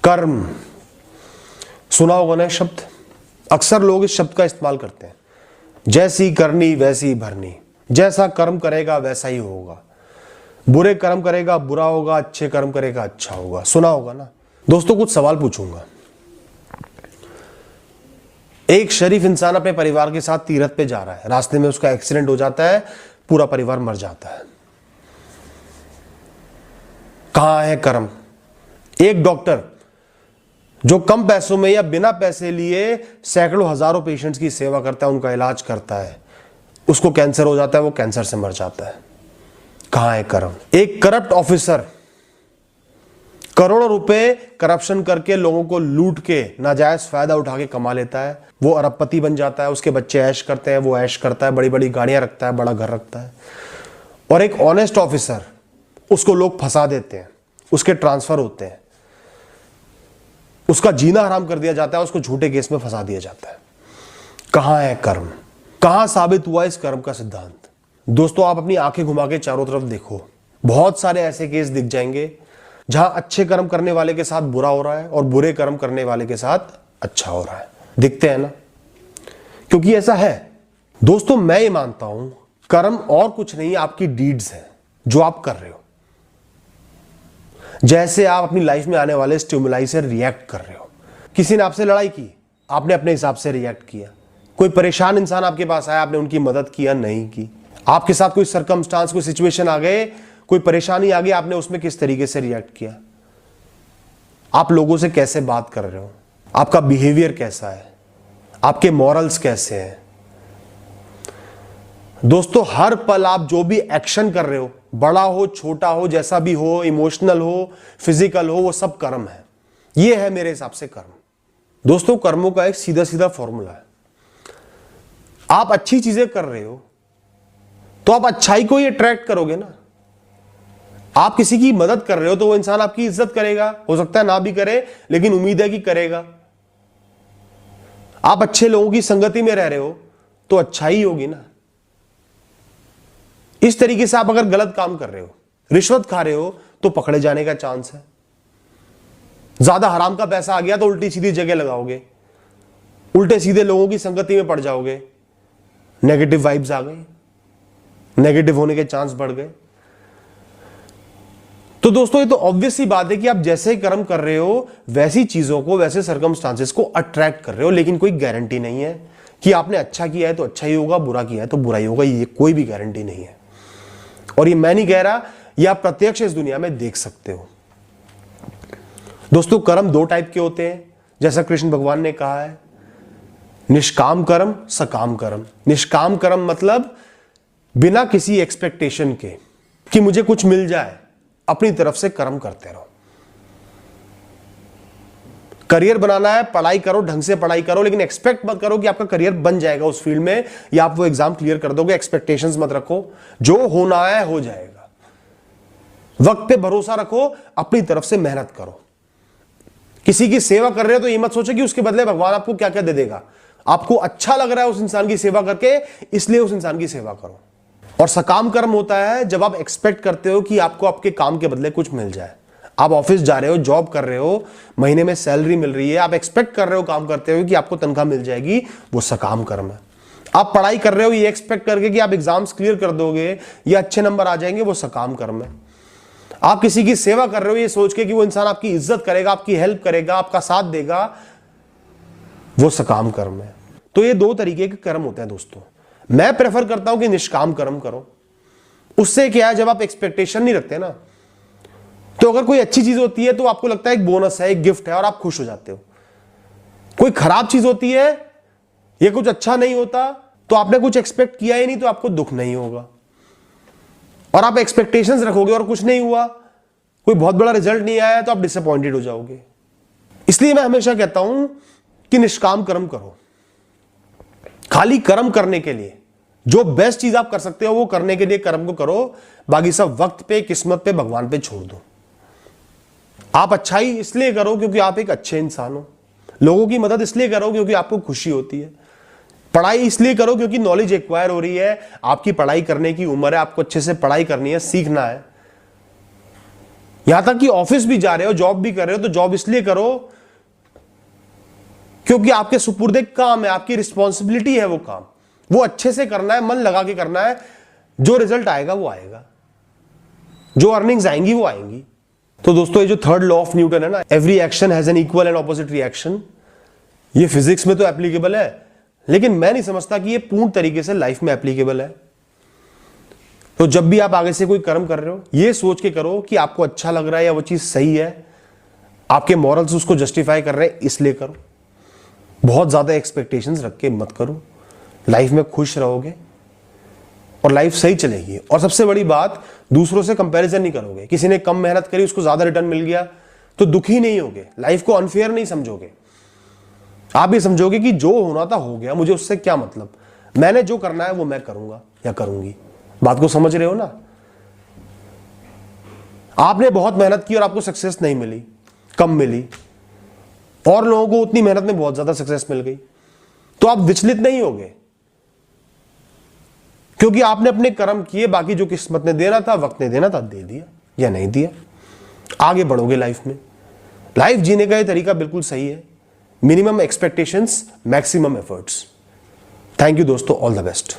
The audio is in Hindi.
कर्म सुना होगा ना शब्द, अक्सर लोग इस शब्द का इस्तेमाल करते हैं। जैसी करनी वैसी भरनी, जैसा कर्म करेगा वैसा ही होगा, बुरे कर्म करेगा बुरा होगा, अच्छे कर्म करेगा अच्छा होगा, सुना होगा ना। दोस्तों कुछ सवाल पूछूंगा। एक शरीफ इंसान अपने परिवार के साथ तीरथ पे जा रहा है, रास्ते में उसका एक्सीडेंट हो जाता है, पूरा परिवार मर जाता है। कहां है कर्म? एक डॉक्टर जो कम पैसों में या बिना पैसे लिए सैकड़ों हजारों पेशेंट्स की सेवा करता है, उनका इलाज करता है, उसको कैंसर हो जाता है, वो कैंसर से मर जाता है। कहां है कर्म? एक करप्ट ऑफिसर करोड़ों रुपए करप्शन करके लोगों को लूट के नाजायज फायदा उठा के कमा लेता है, वो अरबपति बन जाता है, उसके बच्चे ऐश करते हैं, वो ऐश करता है, बड़ी बड़ी गाड़ियां रखता है, बड़ा घर रखता है। और एक ऑनेस्ट ऑफिसर, उसको लोग फंसा देते हैं, उसके ट्रांसफर होते हैं, उसका जीना हराम कर दिया जाता है, उसको झूठे केस में फंसा दिया जाता है। कहां है कर्म? कहां साबित हुआ इस कर्म का सिद्धांत? दोस्तों आप अपनी आंखें घुमा के चारों तरफ देखो, बहुत सारे ऐसे केस दिख जाएंगे जहां अच्छे कर्म करने वाले के साथ बुरा हो रहा है और बुरे कर्म करने वाले के साथ अच्छा हो रहा है। दिखते हैं ना, क्योंकि ऐसा है। दोस्तों मैं ये मानता हूं कर्म और कुछ नहीं, आपकी डीड्स है जो आप कर रहे हो। जैसे आप अपनी लाइफ में आने वाले स्टिमुलाई से रिएक्ट कर रहे हो। किसी ने आपसे लड़ाई की, आपने अपने हिसाब से रिएक्ट किया। कोई परेशान इंसान आपके पास आया, आपने उनकी मदद किया नहीं की। आपके साथ कोई सरकमस्टांस, कोई सिचुएशन आ गए, कोई परेशानी आ गई, आपने उसमें किस तरीके से रिएक्ट किया। आप लोगों से कैसे बात कर रहे हो, आपका बिहेवियर कैसा है, आपके मॉरल्स कैसे हैं। दोस्तों हर पल आप जो भी एक्शन कर रहे हो, बड़ा हो छोटा हो, जैसा भी हो, इमोशनल हो फिजिकल हो, वो सब कर्म है। ये है मेरे हिसाब से कर्म। दोस्तों कर्मों का एक सीधा सीधा फॉर्मूला है। आप अच्छी चीजें कर रहे हो तो आप अच्छाई को ही अट्रैक्ट करोगे ना। आप किसी की मदद कर रहे हो तो वो इंसान आपकी इज्जत करेगा, हो सकता है ना भी करे, लेकिन उम्मीद है कि करेगा। आप अच्छे लोगों की संगति में रह रहे हो तो अच्छाई होगी ना। इस तरीके से आप अगर गलत काम कर रहे हो, रिश्वत खा रहे हो, तो पकड़े जाने का चांस है। ज्यादा हराम का पैसा आ गया तो उल्टी सीधी जगह लगाओगे, उल्टे सीधे लोगों की संगति में पड़ जाओगे, नेगेटिव वाइब्स आ गई, नेगेटिव होने के चांस बढ़ गए। तो दोस्तों ये तो ऑब्वियस सी बात है कि आप जैसे कर्म कर रहे हो वैसी चीजों को, वैसे सर्कमस्टांसेस को अट्रैक्ट कर रहे हो, लेकिन कोई गारंटी नहीं है कि आपने अच्छा किया है तो अच्छा ही होगा, बुरा किया है तो बुरा ही होगा। ये कोई भी गारंटी नहीं है। और ये मैं नहीं कह रहा, ये आप प्रत्यक्ष इस दुनिया में देख सकते हो। दोस्तों कर्म दो टाइप के होते हैं, जैसा कृष्ण भगवान ने कहा है, निष्काम कर्म, सकाम कर्म। निष्काम कर्म मतलब बिना किसी एक्सपेक्टेशन के कि मुझे कुछ मिल जाए, अपनी तरफ से कर्म करते रहो। करियर बनाना है, पढ़ाई करो, ढंग से पढ़ाई करो, लेकिन एक्सपेक्ट मत करो कि आपका करियर बन जाएगा उस फील्ड में या आप वो एग्जाम क्लियर कर दोगे। एक्सपेक्टेशंस मत रखो, जो होना है हो जाएगा। वक्त पे भरोसा रखो, अपनी तरफ से मेहनत करो। किसी की सेवा कर रहे हो तो ये मत सोचो कि उसके बदले भगवान आपको क्या क्या दे देगा। आपको अच्छा लग रहा है उस इंसान की सेवा करके, इसलिए उस इंसान की सेवा करो। और सकाम कर्म होता है जब आप एक्सपेक्ट करते हो कि आपको आपके काम के बदले कुछ मिल जाए। आप ऑफिस जा रहे हो, जॉब कर रहे हो, महीने में सैलरी मिल रही है, आप एक्सपेक्ट कर रहे हो काम करते हो कि आपको तनख्वाह मिल जाएगी, वो सकाम कर्म है। आप पढ़ाई कर रहे हो ये एक्सपेक्ट करके कि आप एग्जाम्स क्लियर कर दोगे या अच्छे नंबर आ जाएंगे, वो सकाम कर्म है। आप किसी की सेवा कर रहे हो ये सोच के कि वो इंसान आपकी इज्जत करेगा, आपकी हेल्प करेगा, आपका साथ देगा, वो सकाम कर्म है। तो ये दो तरीके के कर्म होते हैं दोस्तों। मैं प्रेफर करता हूं कि निष्काम कर्म करो। उससे क्या है, जब आप एक्सपेक्टेशन नहीं रखते ना, तो अगर कोई अच्छी चीज होती है तो आपको लगता है एक बोनस है, एक गिफ्ट है और आप खुश हो जाते हो। कोई खराब चीज होती है, ये कुछ अच्छा नहीं होता, तो आपने कुछ एक्सपेक्ट किया ही नहीं, तो आपको दुख नहीं होगा। और आप एक्सपेक्टेशंस रखोगे और कुछ नहीं हुआ, कोई बहुत बड़ा रिजल्ट नहीं आया, तो आप डिसअपॉइंटेड हो जाओगे। इसलिए मैं हमेशा कहता हूं कि निष्काम कर्म करो। खाली कर्म करने के लिए जो बेस्ट चीज आप कर सकते हो वो करने के लिए कर्म को करो, बाकी सब वक्त पे, किस्मत पे, भगवान पे छोड़ दो। आप अच्छाई इसलिए करो क्योंकि आप एक अच्छे इंसान हो। लोगों की मदद इसलिए करो क्योंकि आपको खुशी होती है। पढ़ाई इसलिए करो क्योंकि नॉलेज एक्वायर हो रही है, आपकी पढ़ाई करने की उम्र है, आपको अच्छे से पढ़ाई करनी है, सीखना है। यहां तक कि ऑफिस भी जा रहे हो, जॉब भी कर रहे हो, तो जॉब इसलिए करो क्योंकि आपके सुपुर्द एक काम है, आपकी रिस्पॉन्सिबिलिटी है, वो काम वो अच्छे से करना है, मन लगा के करना है। जो रिजल्ट आएगा वो आएगा, जो अर्निंग्स आएंगी वो आएंगी। तो दोस्तों, ये जो थर्ड लॉ ऑफ न्यूटन है ना, every action has an equal and opposite reaction, ये फिजिक्स में तो एप्लीकेबल है, लेकिन मैं नहीं समझता कि ये पूर्ण तरीके से लाइफ में एप्लीकेबल है। तो जब भी आप आगे से कोई कर्म कर रहे हो, ये सोच के करो कि आपको अच्छा लग रहा है या वो चीज सही है, आपके मॉरल्स उसको जस्टिफाई कर रहे हैं, इसलिए करो। बहुत ज्यादा एक्सपेक्टेशंस रख के मत करो, लाइफ में खुश रहोगे और लाइफ सही चलेगी। और सबसे बड़ी बात, दूसरों से कंपैरिजन नहीं करोगे। किसी ने कम मेहनत करी, उसको ज्यादा रिटर्न मिल गया तो दुखी नहीं होगे, लाइफ को अनफेयर नहीं समझोगे। आप ये समझोगे कि जो होना था हो गया, मुझे उससे क्या मतलब, मैंने जो करना है वो मैं करूंगा या करूंगी। बात को समझ रहे हो ना? आपने बहुत मेहनत की और आपको सक्सेस नहीं मिली, कम मिली, और लोगों को उतनी मेहनत में बहुत ज्यादा सक्सेस मिल गई, तो आप विचलित नहीं होगे, क्योंकि आपने अपने कर्म किए। बाकी जो किस्मत ने देना था, वक्त ने देना था, दे दिया या नहीं दिया, आगे बढ़ोगे लाइफ में। लाइफ जीने का ये तरीका बिल्कुल सही है, minimum expectations, maximum efforts. Thank you दोस्तों, ऑल द बेस्ट।